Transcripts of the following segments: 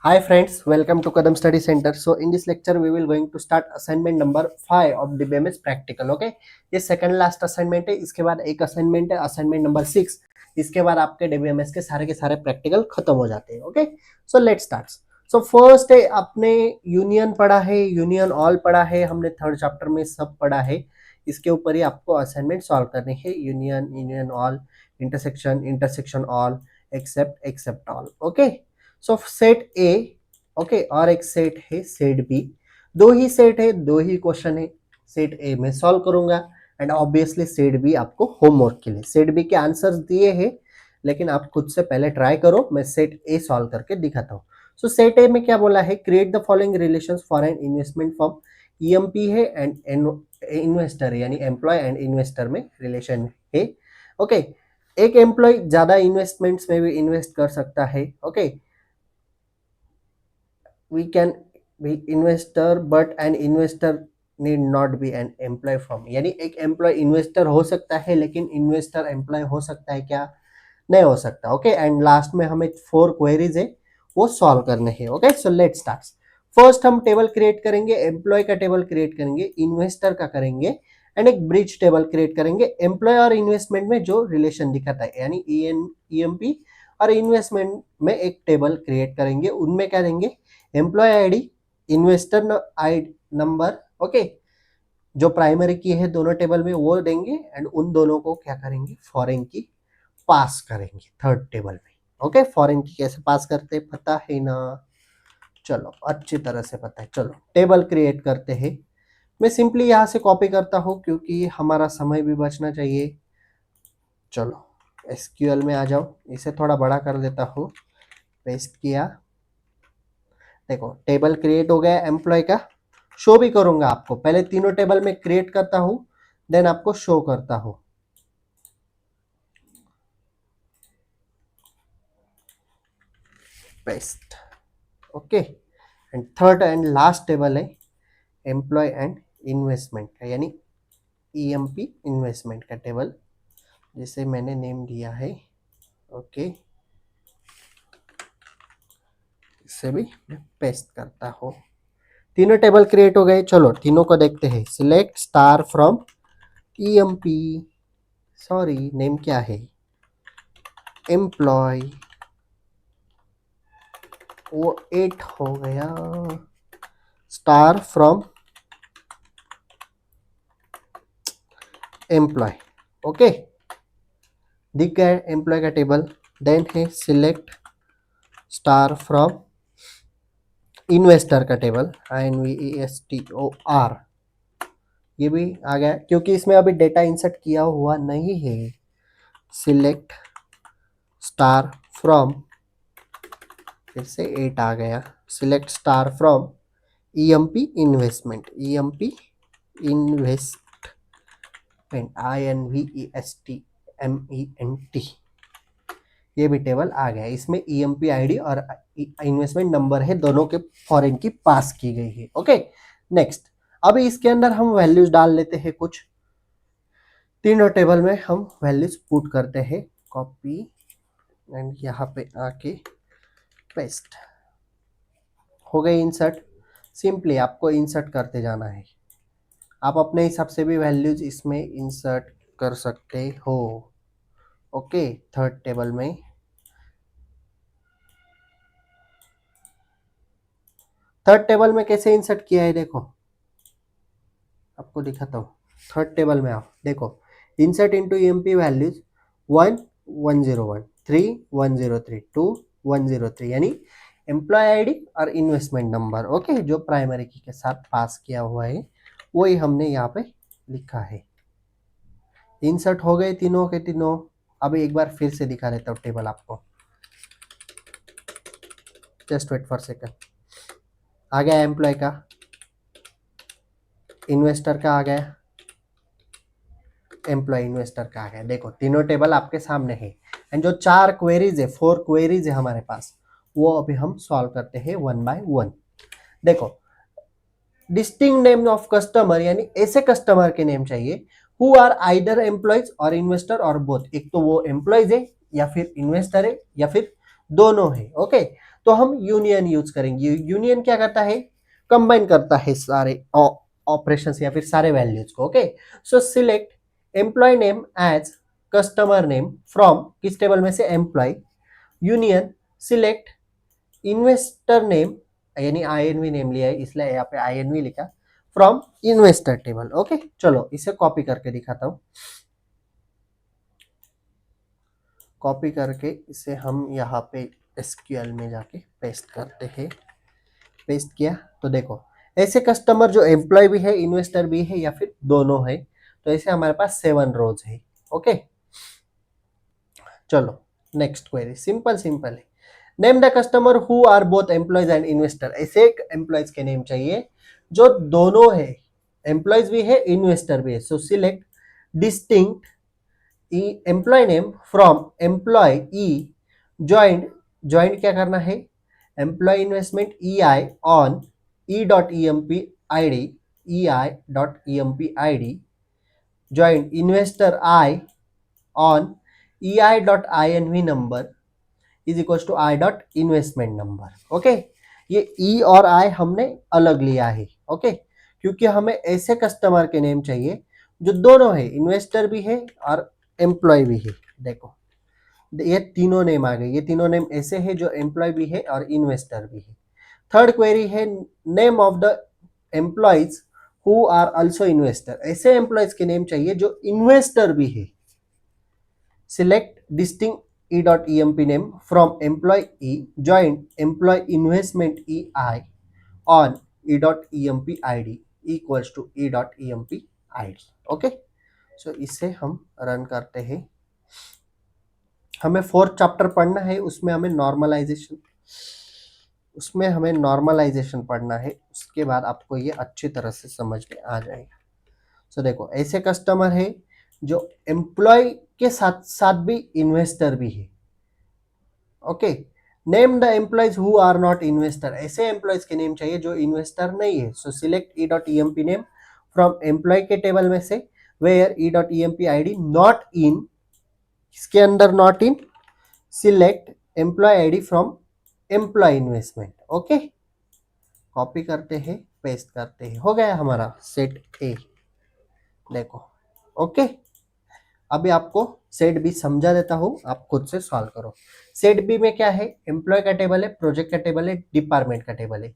Hi friends, welcome to Kadam Study Center. So in this lecture we will going to start assignment number 5 of DBMS practical. Okay, ये second last assignment है. इसके बाद एक assignment है assignment number 6. इसके बाद आपके DBMS के सारे प्रैक्टिकल खत्म हो जाते हैं. Okay, so let's start. So first है आपने यूनियन पढ़ा है, यूनियन ऑल पढ़ा है, हमने थर्ड चैप्टर में सब पढ़ा है. इसके ऊपर ही आपको असाइनमेंट सॉल्व करने हैं. Union, union all, intersection, intersection all, except, except all. Okay, so set A, okay, और एक सेट है सेट बी. दो ही सेट है, दो ही क्वेश्चन है. सेट ए में सॉल्व करूंगा एंड ऑब्वियसली सेट बी आपको होमवर्क के लिए सेट बी के आंसर्स दिए हैं, लेकिन आप खुद से पहले ट्राई करो. मैं सेट ए सॉल्व करके दिखाता हूँ. सो सेट ए में क्या बोला है, create the following relations for an investment firm. EMP है एंड इन्वेस्टर यानी एम्प्लॉय एंड इन्वेस्टर में रिलेशन है. ओके, एक एम्प्लॉय ज्यादा इन्वेस्टमेंट्स में भी इन्वेस्ट कर सकता है. Okay, we can be investor but an investor need not be an employee firm. यानी एक एम्प्लॉय इन्वेस्टर हो सकता है लेकिन इन्वेस्टर एम्प्लॉय हो सकता है क्या, नहीं हो सकता. ओके, एंड लास्ट में हमें 4 क्वेरीज है वो सॉल्व करने हैं. Okay, so let's start. First हम टेबल क्रिएट करेंगे, एम्प्लॉय का टेबल क्रिएट करेंगे, इन्वेस्टर का करेंगे एंड एक ब्रिज टेबल क्रिएट करेंगे. एम्प्लॉय और इन्वेस्टमेंट में जो रिलेशन दिखाता है यानी ईएमपी और इन्वेस्टमेंट में एक टेबल क्रिएट करेंगे. उनमें क्या देंगे, employee ID, investor ID number. Okay, जो प्राइमरी की है दोनों टेबल में वो देंगे एंड उन दोनों को क्या करेंगे, फॉरेन की पास करेंगे थर्ड टेबल में. ओके, फॉरेन की कैसे पास करते पता है ना, चलो अच्छी तरह से पता है. चलो टेबल क्रिएट करते हैं. मैं सिंपली यहाँ से कॉपी करता हूँ क्योंकि हमारा समय भी बचना चाहिए. चलो एसक्यूएल में आ जाओ, इसे थोड़ा बड़ा कर देता हूँ. पेस्ट किया, देखो टेबल क्रिएट हो गया. एम्प्लॉय का शो भी करूंगा आपको, पहले तीनों टेबल में क्रिएट करता हूं देन आपको शो करता हूं. Paste. Okay, and third and last table है एम्प्लॉय एंड इन्वेस्टमेंट का यानी ईएमपी इन्वेस्टमेंट का टेबल, जिसे मैंने नेम दिया है. ओके, इसे भी मैं पेस्ट करता हूं. तीनों टेबल क्रिएट हो गए. चलो तीनों को देखते हैं. Select star from EMP, sorry name क्या है, एम्प्लॉय, वो 8 हो गया. Star from employ. ओके, दिख गया एम्प्लॉय का टेबल. देन है सिलेक्ट स्टार फ्रॉम इन्वेस्टर का टेबल, INVESTOR. ये भी आ गया क्योंकि इसमें अभी डेटा इंसर्ट किया हुआ नहीं है. सिलेक्ट स्टार फ्रॉम, फिर से 8 आ गया. Select star from EMP investment, EMP investment, INVESTMENT. ये भी टेबल आ गया. इसमें ईएमपी आईडी और इन्वेस्टमेंट नंबर है, दोनों के फॉरेन की पास की गई है. Okay, next. अभी इसके अंदर हम वैल्यूज डाल लेते हैं कुछ. तीनों टेबल में हम वैल्यूज पुट करते हैं. कॉपी एंड यहाँ पे आके पेस्ट. हो गई इंसर्ट. सिंपली आपको इंसर्ट करते जाना है. आप अपने हिसाब से भी वैल्यूज इसमें इंसर्ट कर सकते हो. ओके, थर्ड टेबल में कैसे इंसर्ट किया है देखो, आपको दिखाता हूँ. थर्ड टेबल में आओ, देखो इंसर्ट इनटू ईएमपी वैल्यूज 1 101 3 103 2 103 यानी एम्प्लॉय आईडी और इन्वेस्टमेंट नंबर. ओके, जो प्राइमरी की के साथ पास किया हुआ है वही हमने यहाँ पे लिखा है. इंसर्ट हो गए तीनों के तीनों. अभी एक बार फिर से दिखा देता हूँ टेबल आपको, जस्ट वेट फॉर सेकंड. आ गया एम्प्लॉय का, इन्वेस्टर का आ गया, एम्प्लॉय इन्वेस्टर का आ गया. देखो तीनों टेबल आपके सामने है. एंड जो 4 क्वेरीज है, 4 क्वेरीज है हमारे पास, वो अभी हम सॉल्व करते हैं 1 बाय 1. देखो डिस्टिंक्ट नेम ऑफ कस्टमर यानी ऐसे कस्टमर के नेम चाहिए हु आर आइदर एम्प्लॉयज और इन्वेस्टर और बोथ. एक तो वो एम्प्लॉयज है या फिर इन्वेस्टर है या फिर दोनों है. ओके, तो हम यूनियन यूज करेंगे। यूनियन क्या करता है, कंबाइन करता है सारे ऑपरेशन या फिर सारे वैल्यूज को। Okay, so select employee name as customer name from किस टेबल में से, employee, union select investor name, यानी आईएनवी नेम लिया है इसलिए यहाँ पे आईएनवी लिखा, फ्रॉम इन्वेस्टर टेबल। ओके, चलो इसे कॉपी करके दिखाता हूं। कॉपी करके इसे हम यहाँ पे एसक्यूएल में जाके पेस्ट करते हैं। पेस्ट किया तो देखो ऐसे कस्टमर जो एम्प्लॉय भी है इन्वेस्टर भी है या फिर दोनों है, तो ऐसे हमारे पास 7 रोज है। ओके, चलो नेक्स्ट क्वेरी, सिंपल सिंपल है। Name the customer who are both employees and investor. ऐसे एक एम्प्लॉयज के नेम चाहिए जो दोनों है, एम्प्लॉयज भी है इन्वेस्टर भी है। So select distinct employee name from employee E join. Join क्या करना है, employee investment E I on E dot E M P I D, E I dot E M P I D, join investor I on E I dot I N V number is equal to I dot investment number. Okay, ये E और आई हमने अलग लिया है। Okay, क्योंकि हमें ऐसे customer के नेम चाहिए जो दोनों है, इन्वेस्टर भी है और एम्प्लॉय भी है। देखो ये तीनों नेम आ गए, ये तीनों नेम ऐसे है जो एम्प्लॉय भी है और इन्वेस्टर भी है। थर्ड क्वेरी है name of the employees who are also investor. ऐसे एम्प्लॉयज के नेम चाहिए जो इन्वेस्टर भी है। Select distinct E.emp name from employee joint employee investment EI on E.emp ID equals to E.emp ID। Okay, so इसे हम run करते हैं। हमें 4th चैप्टर पढ़ना है, उसमें हमें नॉर्मलाइजेशन पढ़ना है। उसके बाद आपको ये अच्छी तरह से समझ में आ जाएगा। सो देखो ऐसे कस्टमर है जो एम्प्लॉय के साथ साथ भी इन्वेस्टर भी है। Okay, name the employees who are not investor. ऐसे एम्प्लॉयज के नेम चाहिए जो इन्वेस्टर नहीं है। So select E.emp name from employee के टेबल में से where E.emp ID not in, इसके अंदर not in, select employee ID from employee investment. Okay, copy करते हैं, पेस्ट करते हैं, हो गया हमारा सेट ए। देखो ओके, अभी आपको सेट बी समझा देता हूं, आप खुद से सॉल्व करो। सेट बी में क्या है, एम्प्लॉय का टेबल है, प्रोजेक्ट का टेबल है, डिपार्टमेंट का टेबल है।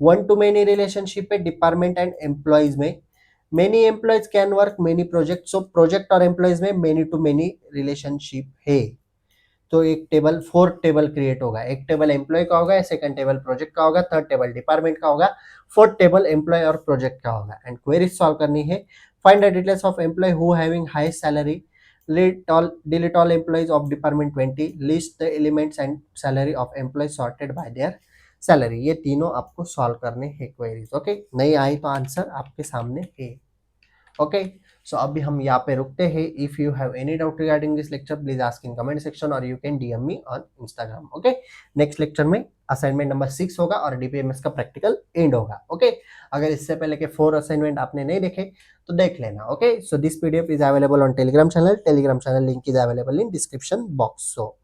1 to many रिलेशनशिप है डिपार्टमेंट एंड एम्प्लॉयज में। Many employees can work many project, so project और एम्प्लॉयज में मेनी टू मेनी रिलेशनशिप है। तो एक टेबल 4 टेबल क्रिएट होगा। एक टेबल एम्प्लॉय का होगा, सेकंड टेबल प्रोजेक्ट का होगा, थर्ड टेबल डिपार्टमेंट का होगा, फोर्थ टेबल एम्प्लॉय और प्रोजेक्ट का होगा। एंड क्वेरी सॉल्व करनी है। Find the details of employee who having highest salary, delete all employees of department 20, list the elements and salary of employees sorted by their salary। ये तीनों आपको solve करने हैं क्वेरीज। ओके, नहीं आई तो answer आपके सामने है। ओके, सो अभी हम यहाँ पे रुकते हैं। If you have any doubt regarding this lecture please ask in comment section और you can DM me on Instagram. Okay, next lecture में असाइनमेंट नंबर 6 होगा और डीपीएमएस का प्रैक्टिकल एंड होगा। ओके, अगर इससे पहले के 4 असाइनमेंट आपने नहीं देखे तो देख लेना। Okay, so this PDF is available on Telegram channel link is available in description box. So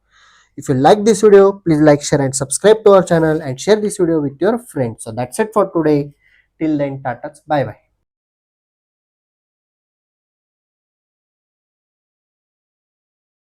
if you like this video, please like, share and subscribe to our channel and share this video with your friends. So that's it for today. Till then, tata, bye bye.